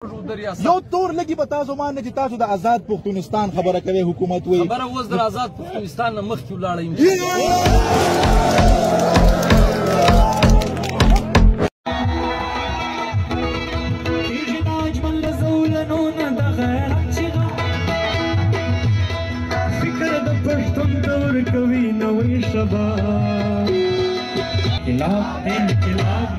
یو تور لګي په تاسو باندې چې تاسو د آزاد پښتونستان خبره کوي حکومت وایي خبره اوس د آزاد پښتونستان نه مخکې ولاړه فکر د پښتون دور کوي نوې شبا انقلاب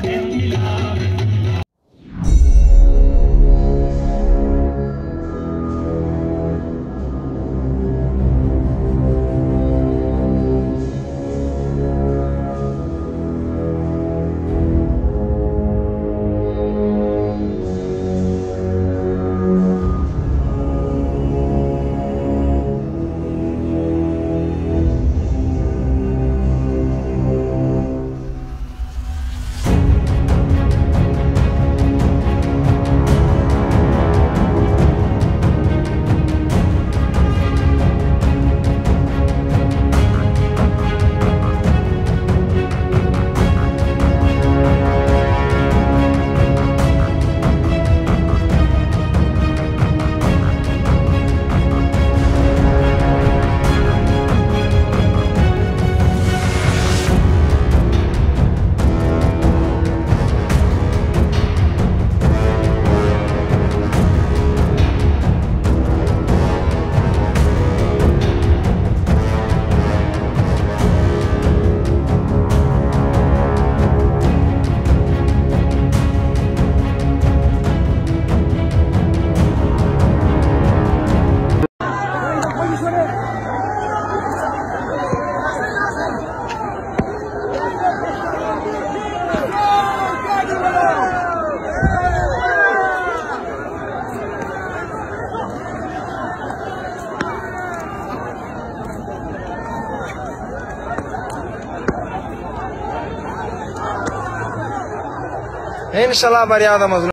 انشاءالله بریا ده مظلوم